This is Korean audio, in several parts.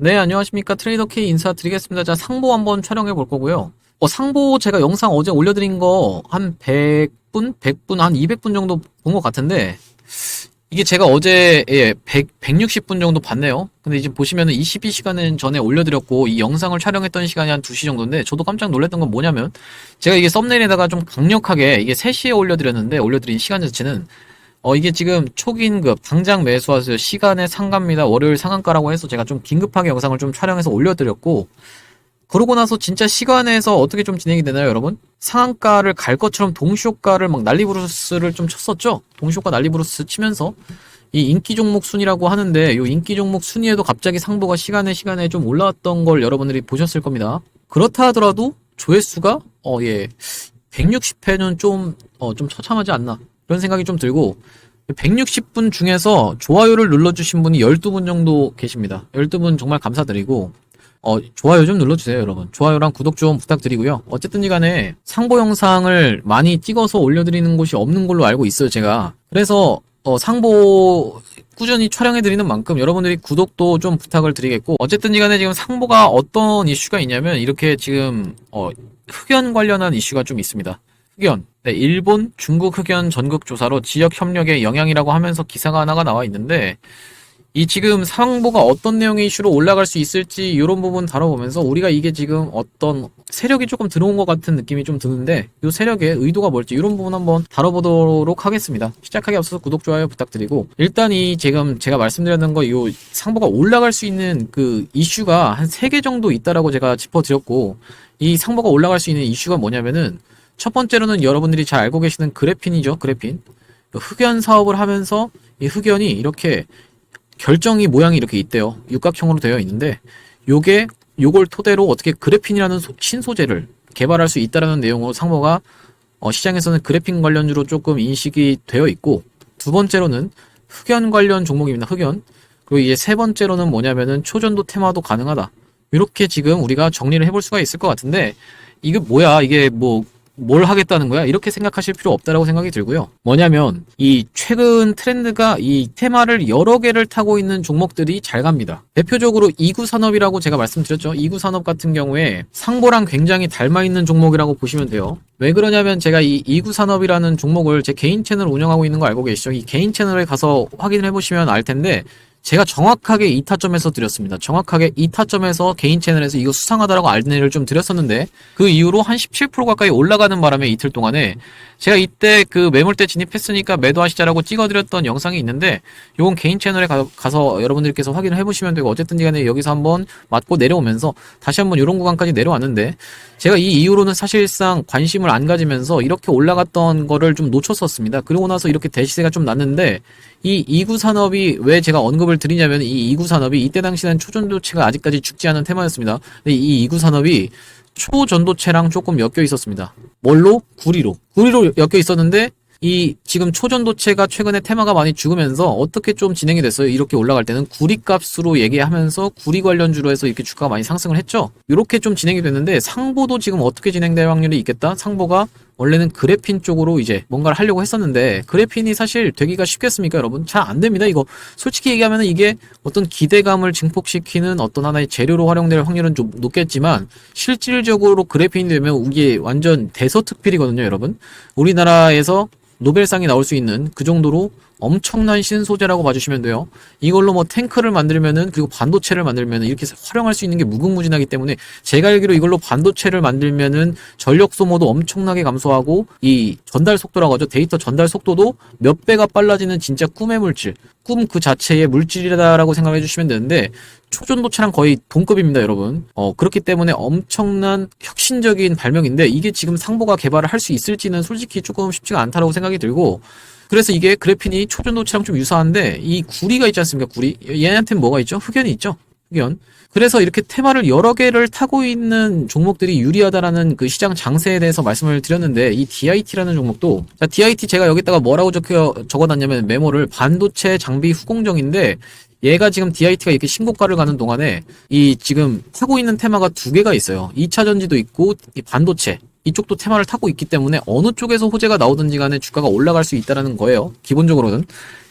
네, 안녕하십니까. 트레이더 K 인사드리겠습니다. 자, 상보 한번 촬영해 볼 거고요. 상보 제가 영상 어제 올려드린 거 한 100분? 100분, 한 200분 정도 본 것 같은데, 이게 제가 어제, 160분 정도 봤네요. 근데 이제 보시면은 22시간은 전에 올려드렸고, 이 영상을 촬영했던 시간이 한 2시 정도인데, 저도 깜짝 놀랐던 건 뭐냐면, 제가 이게 썸네일에다가 좀 강력하게, 이게 3시에 올려드렸는데, 올려드린 시간 자체는, 이게 지금 초긴급, 당장 매수하세요. 시간의 상가입니다. 월요일 상한가라고 해서 제가 좀 긴급하게 영상을 좀 촬영해서 올려드렸고, 그러고 나서 진짜 시간에서 어떻게 좀 진행이 되나요, 여러분? 상한가를 갈 것처럼 동시효과를 막 난리부르스를 좀 쳤었죠? 동시효과 난리부르스 치면서, 이 인기 종목 순위라고 하는데, 이 인기 종목 순위에도 갑자기 상보가 시간에 좀 올라왔던 걸 여러분들이 보셨을 겁니다. 그렇다 하더라도, 조회수가, 160회는 좀 처참하지 않나. 그런 생각이 좀 들고 160분 중에서 좋아요를 눌러주신 분이 12분 정도 계십니다. 12분 정말 감사드리고 좋아요 좀 눌러주세요, 여러분. 좋아요랑 구독 좀 부탁드리고요. 어쨌든지 간에 상보 영상을 많이 찍어서 올려드리는 곳이 없는 걸로 알고 있어요, 제가. 그래서 상보 꾸준히 촬영해드리는 만큼 여러분들이 구독도 좀 부탁을 드리겠고, 어쨌든지 간에 지금 상보가 어떤 이슈가 있냐면 이렇게 지금 흑연 관련한 이슈가 좀 있습니다. 흑연. 네, 일본, 중국 흑연 전국 조사로 지역 협력의 영향이라고 하면서 기사가 하나가 나와 있는데, 이 지금 상보가 어떤 내용의 이슈로 올라갈 수 있을지 이런 부분 다뤄보면서 우리가 이게 지금 어떤 세력이 조금 들어온 것 같은 느낌이 좀 드는데, 이 세력의 의도가 뭘지 이런 부분 한번 다뤄보도록 하겠습니다. 시작하기 앞서서 구독, 좋아요 부탁드리고, 일단 이 지금 제가 말씀드렸던 거, 이 상보가 올라갈 수 있는 그 이슈가 한 3개 정도 있다라고 제가 짚어드렸고, 이 상보가 올라갈 수 있는 이슈가 뭐냐면은, 첫 번째로는 여러분들이 잘 알고 계시는 그래핀이죠. 그래핀. 흑연 사업을 하면서 이 흑연이 이렇게 결정이 모양이 이렇게 있대요. 육각형으로 되어 있는데, 요걸 토대로 어떻게 그래핀이라는 신소재를 개발할 수 있다라는 내용으로 상보가 시장에서는 그래핀 관련주로 조금 인식이 되어 있고, 두 번째로는 흑연 관련 종목입니다. 흑연. 그리고 이제 세 번째로는 뭐냐면은 초전도 테마도 가능하다. 이렇게 지금 우리가 정리를 해볼 수가 있을 것 같은데, 이게 뭐야? 이게 뭘 하겠다는 거야? 이렇게 생각하실 필요 없다라고 생각이 들고요. 뭐냐면 이 최근 트렌드가 이 테마를 여러 개를 타고 있는 종목들이 잘 갑니다. 대표적으로 이구산업이라고 제가 말씀드렸죠. 이구산업 같은 경우에 상보랑 굉장히 닮아 있는 종목이라고 보시면 돼요. 왜 그러냐면 제가 이 이구산업이라는 종목을 제 개인 채널 운영하고 있는 거 알고 계시죠? 이 개인 채널에 가서 확인을 해보시면 알 텐데, 제가 정확하게 이 타점에서 드렸습니다. 정확하게 이 타점에서 개인 채널에서 이거 수상하다라고 안내를 좀 드렸었는데, 그 이후로 한 17% 가까이 올라가는 바람에 이틀 동안에 제가 이때 그 매물대 진입했으니까 매도하시자라고 찍어드렸던 영상이 있는데, 요건 개인 채널에 가서 여러분들께서 확인을 해보시면 되고, 어쨌든 간에 여기서 한번 맞고 내려오면서 다시 한번 요런 구간까지 내려왔는데, 제가 이 이후로는 사실상 관심을 안 가지면서 이렇게 올라갔던 거를 좀 놓쳤었습니다. 그러고 나서 이렇게 대시세가 좀 났는데, 이 이구산업이 왜 제가 언급을 드리냐면, 이 이구산업이 이때 당시에는 초전도체가 아직까지 죽지 않은 테마였습니다. 근데 이 이구산업이 초전도체랑 조금 엮여 있었습니다. 뭘로? 구리로 엮여 있었는데, 이 지금 초전도체가 최근에 테마가 많이 죽으면서 어떻게 좀 진행이 됐어요. 이렇게 올라갈 때는 구리값으로 얘기하면서 구리 관련주로 해서 이렇게 주가가 많이 상승을 했죠. 이렇게 좀 진행이 됐는데, 상보도 지금 어떻게 진행될 확률이 있겠다? 상보가 원래는 그래핀 쪽으로 이제 뭔가를 하려고 했었는데, 그래핀이 사실 되기가 쉽겠습니까, 여러분? 잘 안 됩니다. 이거 솔직히 얘기하면 이게 어떤 기대감을 증폭시키는 어떤 하나의 재료로 활용될 확률은 좀 높겠지만, 실질적으로 그래핀이 되면 이게 완전 대서특필이거든요, 여러분. 우리나라에서 노벨상이 나올 수 있는 그 정도로 엄청난 신소재라고 봐주시면 돼요. 이걸로 뭐 탱크를 만들면은, 그리고 반도체를 만들면은 이렇게 활용할 수 있는 게 무궁무진하기 때문에, 제가 알기로 이걸로 반도체를 만들면은 전력 소모도 엄청나게 감소하고 이 전달 속도라고 하죠. 데이터 전달 속도도 몇 배가 빨라지는 진짜 꿈의 물질, 꿈 그 자체의 물질이다라고 생각해 주시면 되는데, 초전도체랑 거의 동급입니다, 여러분. 그렇기 때문에 엄청난 혁신적인 발명인데, 이게 지금 상보가 개발을 할 수 있을지는 솔직히 조금 쉽지가 않다라고 생각이 들고, 그래서 이게 그래핀이 초전도체랑 좀 유사한데, 이 구리가 있지 않습니까? 구리. 얘한테는 뭐가 있죠? 흑연이 있죠? 흑연. 그래서 이렇게 테마를 여러 개를 타고 있는 종목들이 유리하다라는 그 시장 장세에 대해서 말씀을 드렸는데, 이 DIT라는 종목도, 자, DIT 제가 여기다가 뭐라고 적어놨냐면, 메모를 반도체 장비 후공정인데, 얘가 지금 DIT가 이렇게 신고가를 가는 동안에 이 지금 타고 있는 테마가 2개가 있어요. 2차 전지도 있고 이 반도체, 이쪽도 테마를 타고 있기 때문에 어느 쪽에서 호재가 나오든지 간에 주가가 올라갈 수 있다는 거예요, 기본적으로는.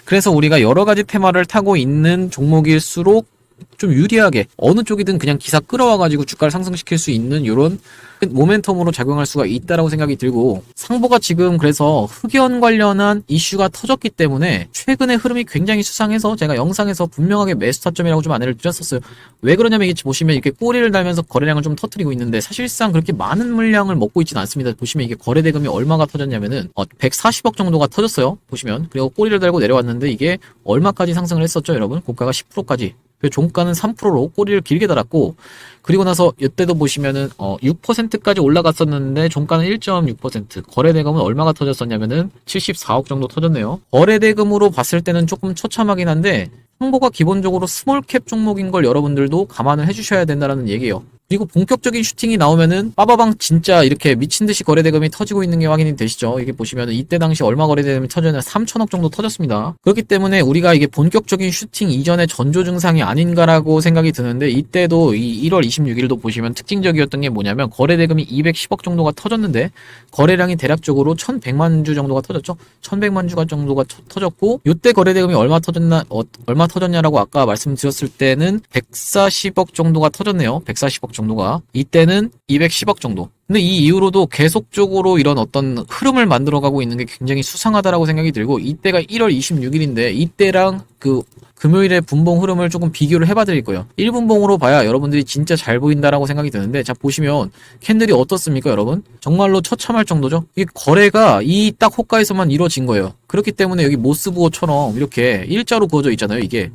그래서 우리가 여러 가지 테마를 타고 있는 종목일수록, 이 상보가 개발을 할 수 있다는 걸 여러분들이 좀 알고 계셔야 됩니다. 자, DIT 제가 여기다가 뭐라고 적어놨냐면, 메모를 반도체 장비 후공정인데, 얘가 지금 타고 있는 테마가 2개가 있어요. 2차 전지도 있고 이 반도체, 이쪽도 테마를 타고 있기 때문에 어느 쪽에서 호재가 나오든지 간에 주가가 올라갈 수 있다는 거예요, 기본적으로는. 그래서 우리가 여러 가지 테마를 타고 있는 좀 유리하게 어느 쪽이든 그냥 기사 끌어와가지고 주가를 상승시킬 수 있는 이런 모멘텀으로 작용할 수가 있다라고 생각이 들고, 상보가 지금 그래서 흑연 관련한 이슈가 터졌기 때문에 최근의 흐름이 굉장히 수상해서 제가 영상에서 분명하게 매수 타점이라고 좀 안내를 드렸었어요. 왜 그러냐면 이게 보시면 이렇게 꼬리를 달면서 거래량을 좀 터뜨리고 있는데 사실상 그렇게 많은 물량을 먹고 있지는 않습니다. 보시면 이게 거래 대금이 얼마가 터졌냐면은 140억 정도가 터졌어요. 보시면. 그리고 꼬리를 달고 내려왔는데 이게 얼마까지 상승을 했었죠, 여러분? 고가가 10%까지. 종가는 3%로 꼬리를 길게 달았고, 그리고 나서 이때도 보시면은 6%까지 올라갔었는데 종가는 1.6%, 거래대금은 얼마가 터졌었냐면은 74억 정도 터졌네요. 거래대금으로 봤을 때는 조금 처참하긴 한데 상보가 기본적으로 스몰캡 종목인 걸 여러분들도 감안을 해주셔야 된다는 얘기예요. 그리고 본격적인 슈팅이 나오면은 빠바방 진짜 이렇게 미친듯이 거래대금이 터지고 있는 게 확인이 되시죠. 이게 보시면은 이때 당시 얼마 거래대금이 터졌냐, 3천억 정도 터졌습니다. 그렇기 때문에 우리가 이게 본격적인 슈팅 이전의 전조 증상이 아닌가라고 생각이 드는데, 이때도 이 1월 26일도 보시면 특징적이었던 게 뭐냐면 거래대금이 210억 정도가 터졌는데 거래량이 대략적으로 1100만 주 정도가 터졌죠. 1100만 주가 정도가 터졌고, 이때 거래대금이 얼마 터졌냐라고 아까 말씀드렸을 때는 140억 정도가 터졌네요. 140억 정도가. 이때는 210억 정도. 근데 이 이후로도 계속적으로 이런 어떤 흐름을 만들어가고 있는 게 굉장히 수상하다라고 생각이 들고, 이때가 1월 26일인데 이때랑 그 금요일의 분봉 흐름을 조금 비교를 해봐 드릴 거예요. 1분봉으로 봐야 여러분들이 진짜 잘 보인다라고 생각이 드는데, 자 보시면 캔들이 어떻습니까 여러분? 정말로 처참할 정도죠. 이 거래가 이 딱 호가에서만 이루어진 거예요. 그렇기 때문에 여기 모스부호처럼 이렇게 일자로 그어져 있잖아요. 이게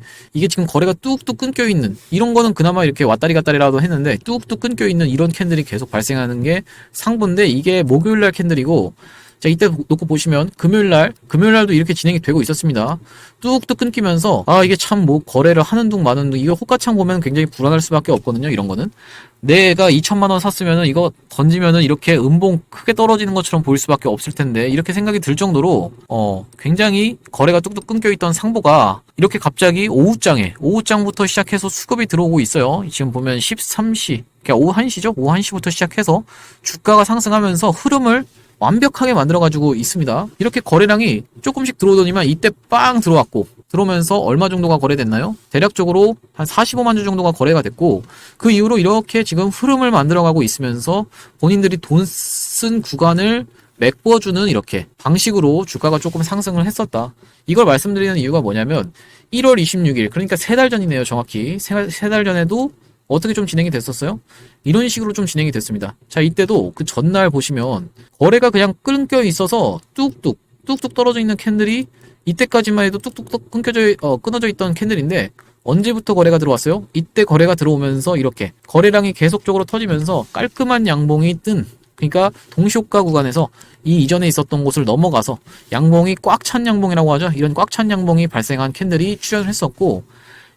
지금 거래가 뚝뚝 끊겨 있는, 이런 거는 그나마 이렇게 왔다리 갔다리라도 했는데 뚝뚝 끊겨 있는 이런 캔들이 계속 발생하는 게 상부인데, 이게 목요일날 캔들이고, 자 이때 놓고 보시면 금요일날도 이렇게 진행이 되고 있었습니다. 뚝뚝 끊기면서 이게 참 뭐 거래를 하는 둥 마는 둥, 이거 호가창 보면 굉장히 불안할 수밖에 없거든요. 이런 거는 내가 2천만 원 샀으면은 이거 던지면은 이렇게 음봉 크게 떨어지는 것처럼 보일 수밖에 없을 텐데, 이렇게 생각이 들 정도로 굉장히 거래가 뚝뚝 끊겨 있던 상보가 이렇게 갑자기 오후장부터 시작해서 수급이 들어오고 있어요. 지금 보면 13시, 그러니까 오후 1시죠. 오후 1시부터 시작해서 주가가 상승하면서 흐름을 완벽하게 만들어가지고 있습니다. 이렇게 거래량이 조금씩 들어오더니만 이때 빵 들어왔고, 들어오면서 얼마 정도가 거래됐나요? 대략적으로 한 45만 주 정도가 거래가 됐고, 그 이후로 이렇게 지금 흐름을 만들어가고 있으면서 본인들이 돈 쓴 구간을 메꿔주는 이렇게 방식으로 주가가 조금 상승을 했었다. 이걸 말씀드리는 이유가 뭐냐면 1월 26일, 그러니까 3달 전이네요. 정확히 3달 전에도 어떻게 좀 진행이 됐었어요? 이런 식으로 좀 진행이 됐습니다. 자, 이때도 그 전날 보시면 거래가 그냥 끊겨 있어서 뚝뚝 떨어져 있는 캔들이 이때까지만 해도 뚝뚝 끊어져 있던 캔들인데, 언제부터 거래가 들어왔어요? 이때 거래가 들어오면서 이렇게 거래량이 계속적으로 터지면서 깔끔한 양봉이 뜬, 그러니까 동시호가 구간에서 이 이전에 있었던 곳을 넘어가서 양봉이 꽉 찬 양봉이라고 하죠. 이런 꽉 찬 양봉이 발생한 캔들이 출현을 했었고,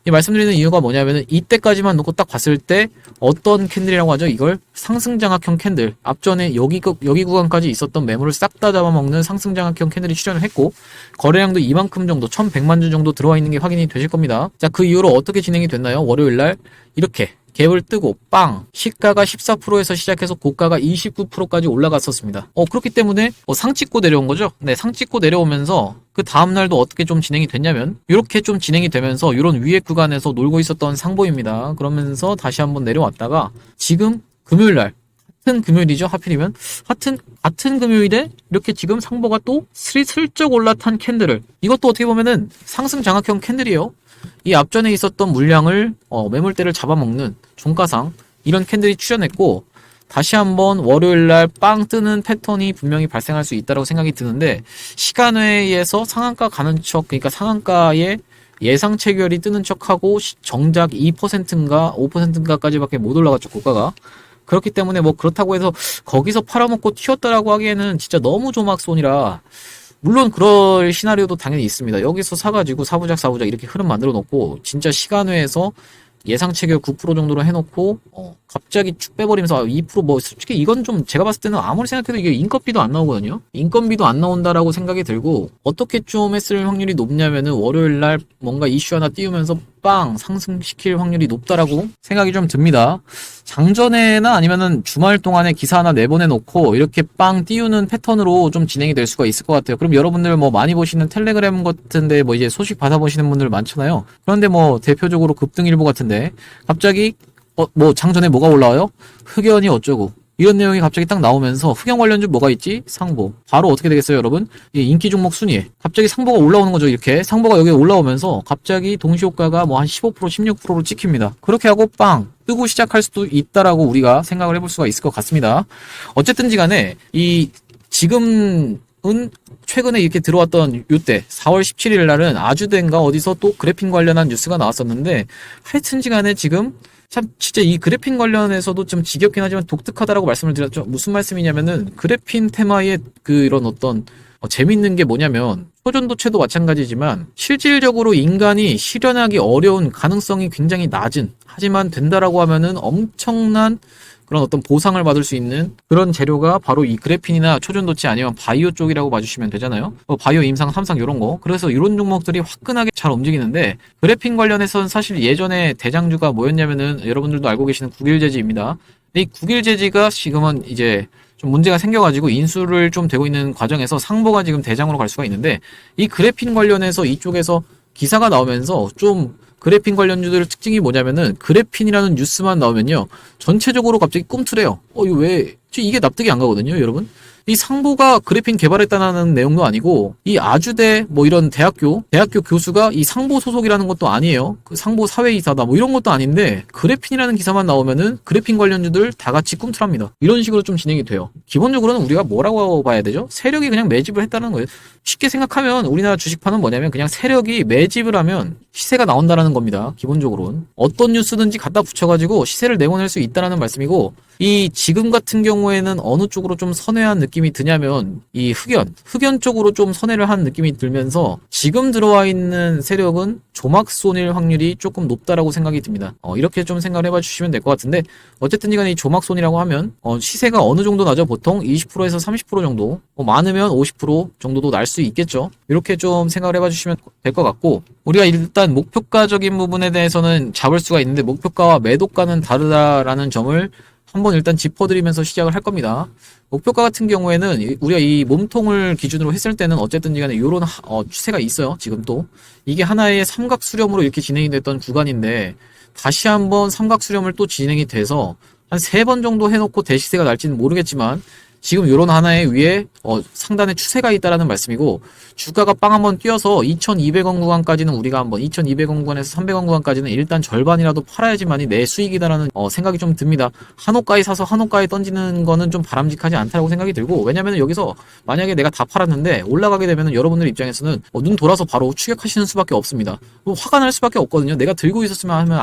이 말씀드리는 이유가 뭐냐면은 이때까지만 놓고 딱 봤을 때 어떤 캔들이라고 하죠? 이걸 상승장악형 캔들, 앞전에 여기 구간까지 있었던 매물을 싹 다 잡아먹는 상승장악형 캔들이 출현을 했고, 거래량도 이만큼 정도, 1100만 주 정도 들어와 있는 게 확인이 되실 겁니다. 자, 그 이후로 어떻게 진행이 됐나요? 월요일날 이렇게 갭을 뜨고 빵, 시가가 14%에서 시작해서 고가가 29%까지 올라갔었습니다. 그렇기 때문에 상 찍고 내려온 거죠. 네, 상 찍고 내려오면서 그 다음날도 어떻게 좀 진행이 됐냐면 이렇게 좀 진행이 되면서 이런 위에 구간에서 놀고 있었던 상보입니다. 그러면서 다시 한번 내려왔다가 지금 금요일날, 같은 금요일이죠. 하필이면 같은 금요일에 이렇게 지금 상보가 또 슬쩍 올라탄 캔들을, 이것도 어떻게 보면은 상승 장악형 캔들이에요. 이 앞전에 있었던 물량을 매물대를 잡아먹는 종가상, 이런 캔들이 출현했고, 다시 한번 월요일날 빵 뜨는 패턴이 분명히 발생할 수 있다고 생각이 드는데, 시간외에서 상한가 가는 척, 그러니까 상한가에 예상 체결이 뜨는 척하고 정작 2%인가 5%인가까지밖에 못 올라갔죠, 고가가. 그렇기 때문에 뭐 그렇다고 해서 거기서 팔아먹고 튀었다라고 하기에는 진짜 너무 조막손이라, 물론 그럴 시나리오도 당연히 있습니다. 여기서 사가지고 사부작 이렇게 흐름 만들어 놓고 진짜 시간외에서 예상 체결 9% 정도로 해놓고 갑자기 쭉 빼버리면서 2% 뭐 솔직히 이건 좀 제가 봤을 때는 아무리 생각해도 이게 인건비도 안 나오거든요. 인건비도 안 나온다라고 생각이 들고, 어떻게 좀 했을 확률이 높냐면은 월요일날 뭔가 이슈 하나 띄우면서 빵 상승시킬 확률이 높다라고 생각이 좀 듭니다. 장전에나 아니면은 주말 동안에 기사 하나 내보내놓고 이렇게 빵 띄우는 패턴으로 좀 진행이 될 수가 있을 것 같아요. 그럼 여러분들 뭐 많이 보시는 텔레그램 같은데 뭐 이제 소식 받아보시는 분들 많잖아요. 그런데 뭐 대표적으로 급등일보 같은데 갑자기 뭐 장전에 뭐가 올라와요? 흑연이 어쩌고 이런 내용이 갑자기 딱 나오면서 흑연 관련주 뭐가 있지? 상보. 바로 어떻게 되겠어요, 여러분? 이 인기 종목 순위에 갑자기 상보가 올라오는 거죠. 이렇게 상보가 여기 올라오면서 갑자기 동시효과가 뭐 한 15%, 16%로 찍힙니다. 그렇게 하고 빵 뜨고 시작할 수도 있다라고 우리가 생각을 해볼 수가 있을 것 같습니다. 어쨌든지 간에 이 지금은 최근에 이렇게 들어왔던 요때 4월 17일 날은 아주대인가 어디서 또 그래핀 관련한 뉴스가 나왔었는데 하여튼지 간에 지금 참 진짜 이 그래핀 관련해서도 좀 지겹긴 하지만 독특하다라고 말씀을 드렸죠. 무슨 말씀이냐면은 그래핀 테마의 이런 어떤 재밌는 게 뭐냐면 초전도체도 마찬가지지만 실질적으로 인간이 실현하기 어려운 가능성이 굉장히 낮은 하지만 된다라고 하면은 엄청난 그런 어떤 보상을 받을 수 있는 그런 재료가 바로 이 그래핀이나 초전도체 아니면 바이오 쪽이라고 봐주시면 되잖아요. 바이오, 임상, 삼상 이런 거. 그래서 이런 종목들이 화끈하게 잘 움직이는데 그래핀 관련해서는 사실 예전에 대장주가 뭐였냐면은 여러분들도 알고 계시는 국일재지입니다. 이 국일재지가 지금은 이제 좀 문제가 생겨가지고 인수를 좀 되고 있는 과정에서 상보가 지금 대장으로 갈 수가 있는데 이 그래핀 관련해서 이쪽에서 기사가 나오면서 좀 그래핀 관련주들 특징이 뭐냐면은 그래핀이라는 뉴스만 나오면요 전체적으로 갑자기 꿈틀해요. 이거 왜 이게 납득이 안 가거든요, 여러분. 이 상보가 그래핀 개발했다는 내용도 아니고 이 아주대 뭐 이런 대학교 교수가 이 상보 소속이라는 것도 아니에요. 그 상보 사회이사다 뭐 이런 것도 아닌데 그래핀이라는 기사만 나오면은 그래핀 관련주들 다 같이 꿈틀합니다. 이런 식으로 좀 진행이 돼요. 기본적으로는 우리가 뭐라고 봐야 되죠? 세력이 그냥 매집을 했다는 거예요. 쉽게 생각하면 우리나라 주식판은 뭐냐면 그냥 세력이 매집을 하면 시세가 나온다라는 겁니다. 기본적으로는 어떤 뉴스든지 갖다 붙여가지고 시세를 내보낼 수 있다라는 말씀이고 이 지금 같은 경우에는 어느 쪽으로 좀 선회한 느낌이 드냐면 이 흑연 쪽으로 좀 선회를 한 느낌이 들면서 지금 들어와 있는 세력은 조막손일 확률이 조금 높다라고 생각이 듭니다. 이렇게 좀 생각을 해봐 주시면 될 것 같은데 어쨌든 이간에 이 조막손이라고 하면 시세가 어느 정도 나죠? 보통 20%에서 30% 정도 많으면 50% 정도도 날 수 있겠죠. 이렇게 좀 생각을 해봐 주시면 될 것 같고 우리가 일단 목표가적인 부분에 대해서는 잡을 수가 있는데 목표가와 매도가는 다르다라는 점을 한번 일단 짚어드리면서 시작을 할 겁니다. 목표가 같은 경우에는 우리가 이 몸통을 기준으로 했을 때는 어쨌든 간에 이런 추세가 있어요. 지금 또 이게 하나의 삼각 수렴으로 이렇게 진행이 됐던 구간인데 다시 한번 삼각 수렴을 또 진행이 돼서 한 3번 정도 해놓고 대시세가 날지는 모르겠지만 지금 요런 하나의 위에 상단에 추세가 있다라는 말씀이고 주가가 빵 한번 뛰어서 2,200원 구간까지는 우리가 한번 2,200원 구간에서 300원 구간까지는 일단 절반이라도 팔아야지만이 내 수익이다라는 생각이 좀 듭니다. 한호가에 사서 한호가에 던지는 거는 좀 바람직하지 않다라고 생각이 들고 왜냐면 여기서 만약에 내가 다 팔았는데 올라가게 되면 여러분들 입장에서는 눈 돌아서 바로 추격하시는 수밖에 없습니다. 화가 날 수밖에 없거든요. 내가 들고 있었으면 하면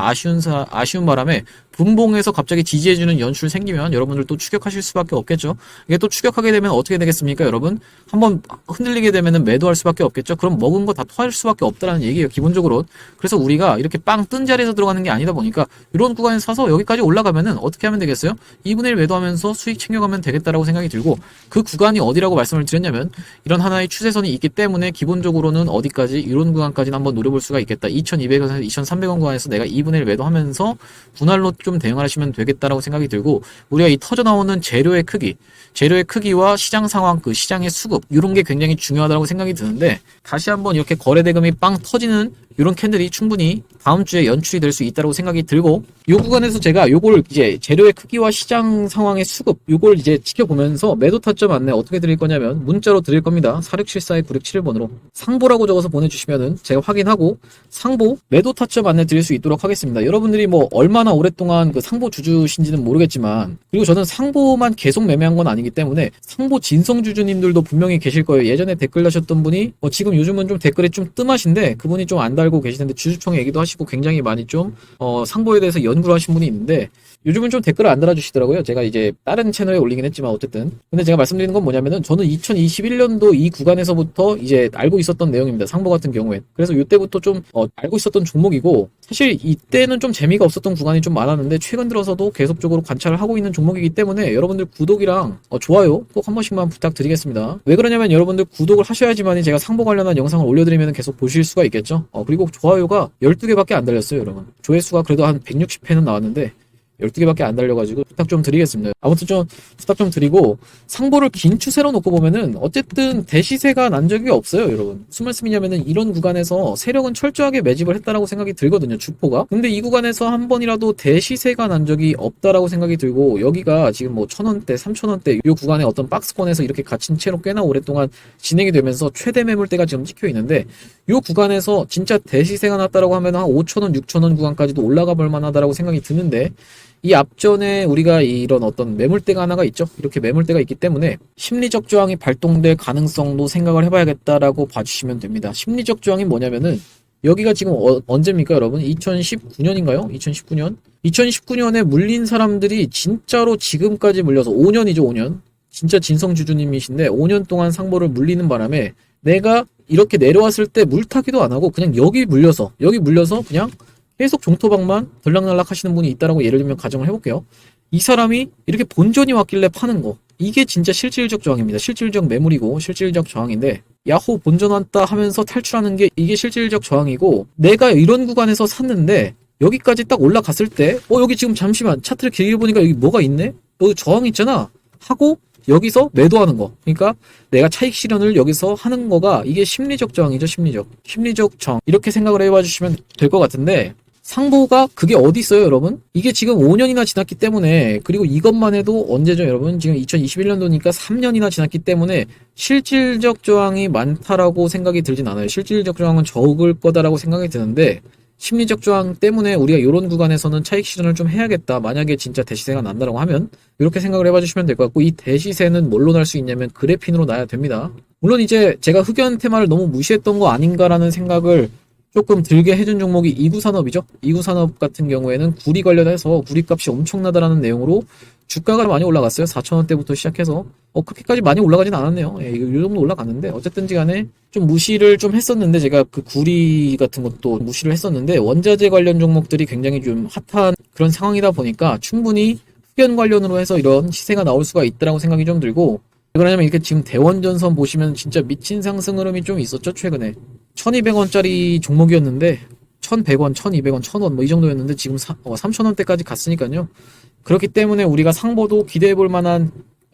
아쉬운 바람에 분봉에서 갑자기 지지해주는 연출 생기면 여러분들 또 추격하실 수밖에 없겠죠. 이게 또 추격하게 되면 어떻게 되겠습니까, 여러분? 한번 흔들리게 되면은 매도할 수밖에 없겠죠. 그럼 먹은 거 다 토할 수밖에 없다라는 얘기예요, 기본적으로. 그래서 우리가 이렇게 빵 뜬 자리에서 들어가는 게 아니다 보니까 이런 구간에 사서 여기까지 올라가면은 어떻게 하면 되겠어요? 2분의 1 매도하면서 수익 챙겨가면 되겠다라고 생각이 들고 그 구간이 어디라고 말씀을 드렸냐면 이런 하나의 추세선이 있기 때문에 기본적으로는 어디까지 이런 구간까지는 한번 노려볼 수가 있겠다. 2,200원에서 2,300원 구간에서 내가 2분의 1 매도하면서 분할로 좀 대응하시면 되겠다라고 생각이 들고 우리가 이 터져 나오는 재료의 크기와 시장 상황, 그 시장의 수급 이런 게 굉장히 중요하다고 생각이 드는데 다시 한번 이렇게 거래 대금이 빵 터지는 이런 캔들이 충분히 다음 주에 연출이 될 수 있다고 생각이 들고 이 구간에서 제가 요걸 이제 재료의 크기와 시장 상황의 수급 요걸 이제 지켜보면서 매도 타점 안내 어떻게 드릴 거냐면 문자로 드릴 겁니다. 4674-9671번으로 상보라고 적어서 보내주시면은 제가 확인하고 상보 매도 타점 안내 드릴 수 있도록 하겠습니다. 여러분들이 뭐 얼마나 오랫동안 그 상보 주주신지는 모르겠지만 그리고 저는 상보만 계속 매매한 건 아니기 때문에 상보 진성 주주님들도 분명히 계실 거예요. 예전에 댓글 다셨던 분이 지금 요즘은 좀 댓글이 좀 뜸하신데 그분이 좀 안 달고 계시는데 주주총 얘기도 하시고 굉장히 많이 좀 상보에 대해서 연구를 하신 분이 있는데 요즘은 좀 댓글을 안 달아주시더라고요. 제가 이제 다른 채널에 올리긴 했지만 어쨌든 근데 제가 말씀드리는 건 뭐냐면은 저는 2021년도 이 구간에서부터 이제 알고 있었던 내용입니다. 상보 같은 경우엔 그래서 이때부터 좀 알고 있었던 종목이고 사실 이때는 좀 재미가 없었던 구간이 좀 많았는데 최근 들어서도 계속적으로 관찰을 하고 있는 종목이기 때문에 여러분들 구독이랑 좋아요 꼭 한 번씩만 부탁드리겠습니다. 왜 그러냐면 여러분들 구독을 하셔야지만 제가 상보 관련한 영상을 올려드리면 계속 보실 수가 있겠죠. 그리고 좋아요가 12개밖에 안 달렸어요 여러분. 조회수가 그래도 한 160회는 나왔는데 12개밖에 안 달려가지고 부탁 좀 드리겠습니다. 아무튼 좀 부탁 좀 드리고, 상보를 긴 추세로 놓고 보면은 어쨌든 대시세가 난 적이 없어요 여러분. 무슨 말씀이냐면은 이런 구간에서 세력은 철저하게 매집을 했다라고 생각이 들거든요, 주포가. 근데 이 구간에서 한 번이라도 대시세가 난 적이 없다라고 생각이 들고, 여기가 지금 뭐 1,000원대 3,000원대 이 구간에 어떤 박스권에서 이렇게 갇힌 채로 꽤나 오랫동안 진행이 되면서 최대 매물대가 지금 찍혀 있는데, 이 구간에서 진짜 대시세가 났다라고 하면 한 5,000원 6,000원 구간까지도 올라가 볼 만하다라고 생각이 드는데, 이 앞전에 우리가 이런 어떤 매물대가 하나가 있죠. 이렇게 매물대가 있기 때문에 심리적 저항이 발동될 가능성도 생각을 해봐야겠다라고 봐주시면 됩니다. 심리적 저항이 뭐냐면은 여기가 지금 언제입니까 여러분? 2019년인가요? 2019년? 2019년에 물린 사람들이 진짜로 지금까지 물려서 5년이죠 5년. 진짜 진성주주님이신데 5년 동안 상보를 물리는 바람에 내가 이렇게 내려왔을 때 물타기도 안 하고 그냥 여기 물려서 그냥 계속 종토박만 들락날락 하시는 분이 있다라고 예를 들면 가정을 해볼게요. 이 사람이 이렇게 본전이 왔길래 파는 거, 이게 진짜 실질적 저항입니다. 실질적 매물이고 실질적 저항인데, 야호 본전 왔다 하면서 탈출하는 게 이게 실질적 저항이고, 내가 이런 구간에서 샀는데 여기까지 딱 올라갔을 때 여기 지금 잠시만 차트를 길게 보니까 여기 뭐가 있네? 여기 저항 있잖아 하고 여기서 매도하는 거. 그러니까 내가 차익 실현을 여기서 하는 거가 이게 심리적 저항이죠. 심리적 저항. 이렇게 생각을 해봐 주시면 될 것 같은데, 상보가 그게 어디 있어요 여러분? 이게 지금 5년이나 지났기 때문에, 그리고 이것만 해도 언제죠 여러분? 지금 2021년도니까 3년이나 지났기 때문에 실질적 저항이 많다라고 생각이 들진 않아요. 실질적 저항은 적을 거다라고 생각이 드는데, 심리적 저항 때문에 우리가 이런 구간에서는 차익 실현을 좀 해야겠다. 만약에 진짜 대시세가 난다라고 하면 이렇게 생각을 해봐 주시면 될 것 같고, 이 대시세는 뭘로 날 수 있냐면 그래핀으로 나야 됩니다. 물론 이제 제가 흑연 테마를 너무 무시했던 거 아닌가라는 생각을 조금 들게 해준 종목이 이구산업이죠. 이구산업 같은 경우에는 구리 관련해서 구리값이 엄청나다라는 내용으로 주가가 많이 올라갔어요. 4,000원대부터 시작해서 그렇게까지 많이 올라가진 않았네요. 이 정도 올라갔는데 어쨌든지 간에 좀 무시를 좀 했었는데, 제가 그 구리 같은 것도 무시를 했었는데, 원자재 관련 종목들이 굉장히 좀 핫한 그런 상황이다 보니까 충분히 흑연 관련으로 해서 이런 시세가 나올 수가 있다라고 생각이 좀 들고, 왜 그러냐면 이렇게 지금 대원전선 보시면 진짜 미친 상승 흐름이 좀 있었죠 최근에. 1,200원짜리 종목이었는데 1,100원, 1,200원, 1,000원 뭐 이 정도였는데 지금 3,000원대까지 갔으니까요. 그렇기 때문에 우리가 상보도 기대해볼 만한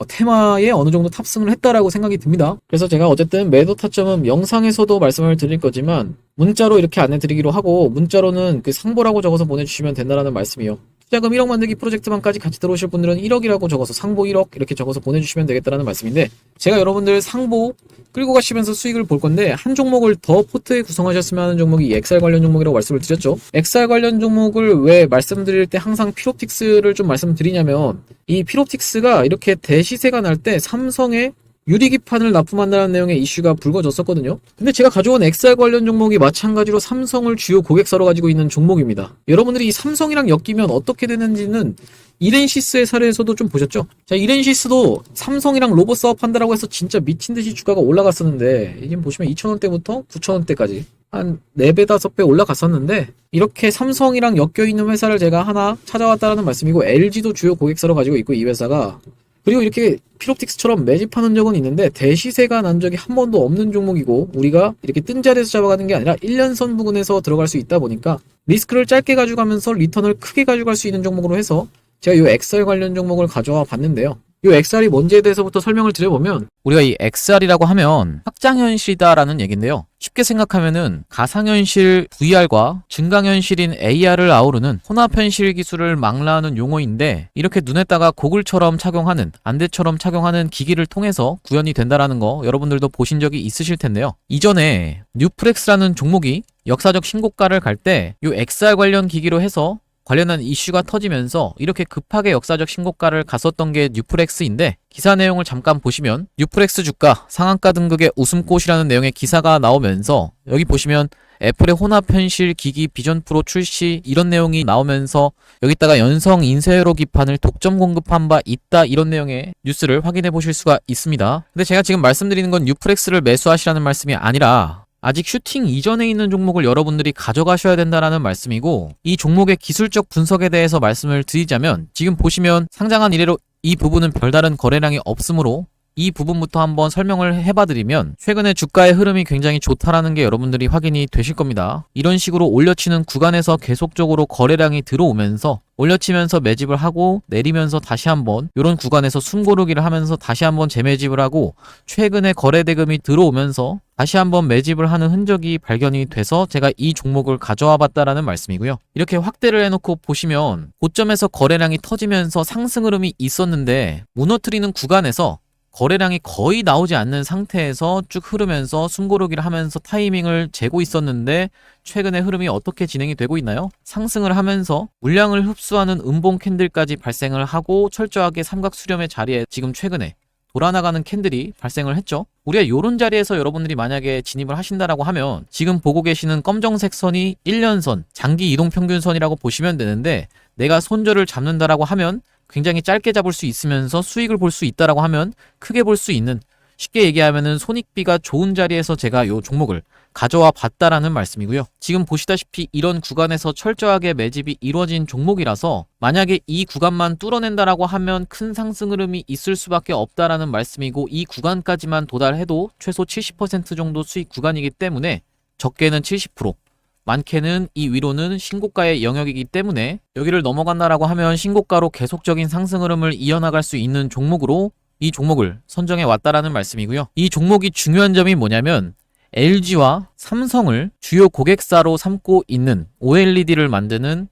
테마에 어느 정도 탑승을 했다라고 생각이 듭니다. 그래서 제가 어쨌든 매도 타점은 영상에서도 말씀을 드릴 거지만 문자로 이렇게 안내드리기로 하고, 문자로는 그 상보라고 적어서 보내주시면 된다라는 말씀이요. 투자금 1억 만들기 프로젝트만까지 같이 들어오실 분들은 1억이라고 적어서 상보 1억 이렇게 적어서 보내주시면 되겠다라는 말씀인데, 제가 여러분들 상보 끌고 가시면서 수익을 볼 건데, 한 종목을 더 포트에 구성하셨으면 하는 종목이 이 XR 관련 종목이라고 말씀을 드렸죠. XR 관련 종목을 왜 말씀드릴 때 항상 필옵틱스를 좀 말씀드리냐면, 이 필옵틱스가 이렇게 대시세가 날 때 삼성의 유리기판을 납품한다는 내용의 이슈가 불거졌었거든요. 근데 제가 가져온 XR 관련 종목이 마찬가지로 삼성을 주요 고객사로 가지고 있는 종목입니다. 여러분들이 이 삼성이랑 엮이면 어떻게 되는지는 이렌시스의 사례에서도 좀 보셨죠? 자, 이렌시스도 삼성이랑 로봇 사업한다라고 해서 진짜 미친듯이 주가가 올라갔었는데, 지금 보시면 2,000원대부터 9,000원대까지 한 4배, 5배 올라갔었는데, 이렇게 삼성이랑 엮여있는 회사를 제가 하나 찾아왔다는 말씀이고, LG도 주요 고객사로 가지고 있고 이 회사가, 그리고 이렇게 필옵틱스처럼 매집하는 적은 있는데 대시세가 난 적이 한 번도 없는 종목이고, 우리가 이렇게 뜬 자리에서 잡아가는 게 아니라 1년선 부근에서 들어갈 수 있다 보니까 리스크를 짧게 가져가면서 리턴을 크게 가져갈 수 있는 종목으로 해서 제가 이 XR 관련 종목을 가져와 봤는데요. 이 XR이 뭔지에 대해서부터 설명을 드려보면, 우리가 이 XR이라고 하면 확장현실이다라는 얘기인데요. 쉽게 생각하면은 가상현실 VR과 증강현실인 AR을 아우르는 혼합현실 기술을 망라하는 용어인데, 이렇게 눈에다가 고글처럼 착용하는, 안대처럼 착용하는 기기를 통해서 구현이 된다라는 거 여러분들도 보신 적이 있으실 텐데요. 이전에 뉴프렉스라는 종목이 역사적 신고가를 갈 때 이 XR 관련 기기로 해서 관련한 이슈가 터지면서 이렇게 급하게 역사적 신고가를 갔었던 게 뉴프렉스인데, 기사 내용을 잠깐 보시면 뉴프렉스 주가 상한가 등극의 웃음꽃이라는 내용의 기사가 나오면서, 여기 보시면 애플의 혼합현실 기기 비전 프로 출시 이런 내용이 나오면서 여기다가 연성 인쇄회로 기판을 독점 공급한 바 있다 이런 내용의 뉴스를 확인해 보실 수가 있습니다. 근데 제가 지금 말씀드리는 건 뉴프렉스를 매수하시라는 말씀이 아니라 아직 슈팅 이전에 있는 종목을 여러분들이 가져가셔야 된다라는 말씀이고, 이 종목의 기술적 분석에 대해서 말씀을 드리자면, 지금 보시면 상장한 이래로 이 부분은 별다른 거래량이 없으므로 이 부분부터 한번 설명을 해봐드리면 최근에 주가의 흐름이 굉장히 좋다라는 게 여러분들이 확인이 되실 겁니다. 이런 식으로 올려치는 구간에서 계속적으로 거래량이 들어오면서 올려치면서 매집을 하고 내리면서 다시 한번 이런 구간에서 숨고르기를 하면서 다시 한번 재매집을 하고 최근에 거래 대금이 들어오면서 다시 한번 매집을 하는 흔적이 발견이 돼서 제가 이 종목을 가져와 봤다라는 말씀이고요. 이렇게 확대를 해놓고 보시면 고점에서 거래량이 터지면서 상승 흐름이 있었는데 무너뜨리는 구간에서 거래량이 거의 나오지 않는 상태에서 쭉 흐르면서 숨고르기를 하면서 타이밍을 재고 있었는데 최근에 흐름이 어떻게 진행이 되고 있나요? 상승을 하면서 물량을 흡수하는 음봉 캔들까지 발생을 하고 철저하게 삼각 수렴의 자리에 지금 최근에 돌아나가는 캔들이 발생을 했죠. 우리가 요런 자리에서 여러분들이 만약에 진입을 하신다라고 하면 지금 보고 계시는 검정색 선이 1년선, 장기 이동평균선이라고 보시면 되는데 내가 손절을 잡는다라고 하면 굉장히 짧게 잡을 수 있으면서 수익을 볼 수 있다라고 하면 크게 볼 수 있는, 쉽게 얘기하면은 손익비가 좋은 자리에서 제가 요 종목을 가져와 봤다라는 말씀이고요. 지금 보시다시피 이런 구간에서 철저하게 매집이 이루어진 종목이라서 만약에 이 구간만 뚫어낸다라고 하면 큰 상승 흐름이 있을 수밖에 없다라는 말씀이고 이 구간까지만 도달해도 최소 70% 정도 수익 구간이기 때문에 적게는 70%, 많게는 이 위로는 신고가의 영역이기 때문에 여기를 넘어간다라고 하면 신고가로 계속적인 상승 흐름을 이어나갈 수 있는 종목으로 이 종목을 선정해 왔다라는 말씀이고요. 이 종목이 중요한 점이 뭐냐면 LG와 삼성을 주요 고객사로 삼고 있는 OLED를 만드는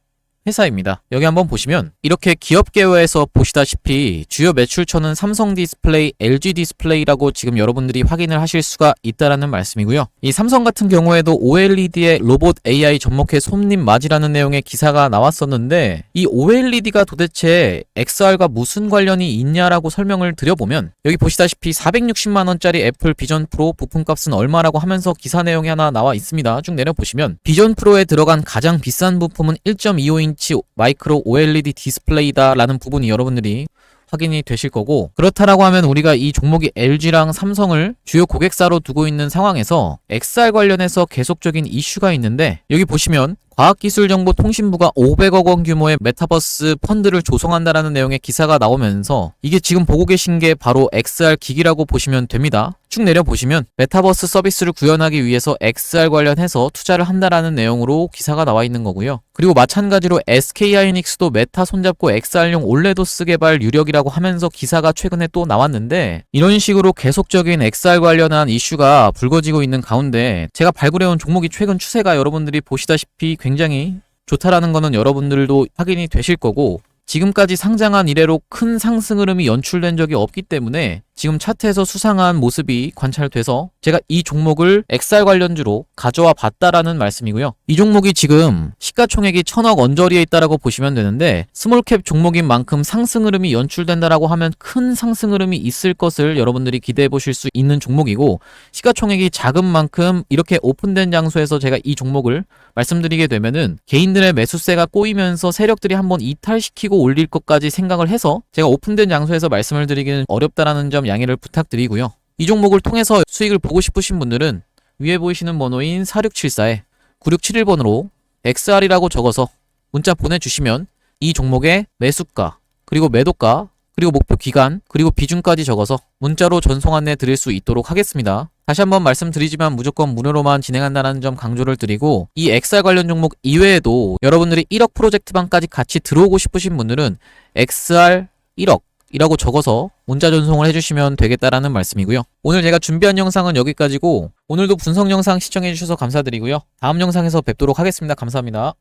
회사입니다. 여기 한번 보시면 이렇게 기업계열에서 보시다시피 주요 매출처는 삼성 디스플레이, LG 디스플레이라고 지금 여러분들이 확인을 하실 수가 있다라는 말씀이고요. 이 삼성 같은 경우에도 OLED의 로봇 AI 접목해 손님 맞이라는 내용의 기사가 나왔었는데 이 OLED가 도대체 XR과 무슨 관련이 있냐라고 설명을 드려보면 여기 보시다시피 460만원짜리 애플 비전 프로 부품값은 얼마라고 하면서 기사 내용이 하나 나와 있습니다. 쭉 내려보시면 비전 프로에 들어간 가장 비싼 부품은 1.25인치 마이크로 OLED 디스플레이다 라는 부분이 여러분들이 확인이 되실 거고, 그렇다라고 하면 우리가 이 종목이 LG랑 삼성을 주요 고객사로 두고 있는 상황에서 XR 관련해서 계속적인 이슈가 있는데 여기 보시면 과학기술정보통신부가 500억 원 규모의 메타버스 펀드를 조성한다라는 내용의 기사가 나오면서 이게 지금 보고 계신 게 바로 XR 기기라고 보시면 됩니다. 쭉 내려보시면 메타버스 서비스를 구현하기 위해서 XR 관련해서 투자를 한다라는 내용으로 기사가 나와 있는 거고요. 그리고 마찬가지로 SK하이닉스도 메타 손잡고 XR용 올레도스 개발 유력이라고 하면서 기사가 최근에 또 나왔는데 이런 식으로 계속적인 XR 관련한 이슈가 불거지고 있는 가운데 제가 발굴해온 종목이 최근 추세가 여러분들이 보시다시피 굉장히 좋다라는 거는 여러분들도 확인이 되실 거고, 지금까지 상장한 이래로 큰 상승 흐름이 연출된 적이 없기 때문에 지금 차트에서 수상한 모습이 관찰돼서 제가 이 종목을 XR 관련주로 가져와 봤다라는 말씀이고요. 이 종목이 지금 시가총액이 1000억 언저리에 있다라고 보시면 되는데 스몰캡 종목인 만큼 상승 흐름이 연출된다라고 하면 큰 상승 흐름이 있을 것을 여러분들이 기대해 보실 수 있는 종목이고, 시가총액이 작은 만큼 이렇게 오픈된 장소에서 제가 이 종목을 말씀드리게 되면은 개인들의 매수세가 꼬이면서 세력들이 한번 이탈시키고 올릴 것까지 생각을 해서 제가 오픈된 장소에서 말씀을 드리기는 어렵다라는 점 양해를 부탁드리고요. 이 종목을 통해서 수익을 보고 싶으신 분들은 위에 보이시는 번호인 4674에 9671번으로 XR이라고 적어서 문자 보내주시면 이 종목의 매수가, 그리고 매도가, 그리고 목표 기간, 그리고 비중까지 적어서 문자로 전송 안내 드릴 수 있도록 하겠습니다. 다시 한번 말씀드리지만 무조건 무료로만 진행한다는 점 강조를 드리고, 이 XR 관련 종목 이외에도 여러분들이 1억 프로젝트방까지 같이 들어오고 싶으신 분들은 XR 1억 이라고 적어서 문자 전송을 해주시면 되겠다라는 말씀이고요. 오늘 제가 준비한 영상은 여기까지고 오늘도 분석 영상 시청해주셔서 감사드리고요. 다음 영상에서 뵙도록 하겠습니다. 감사합니다.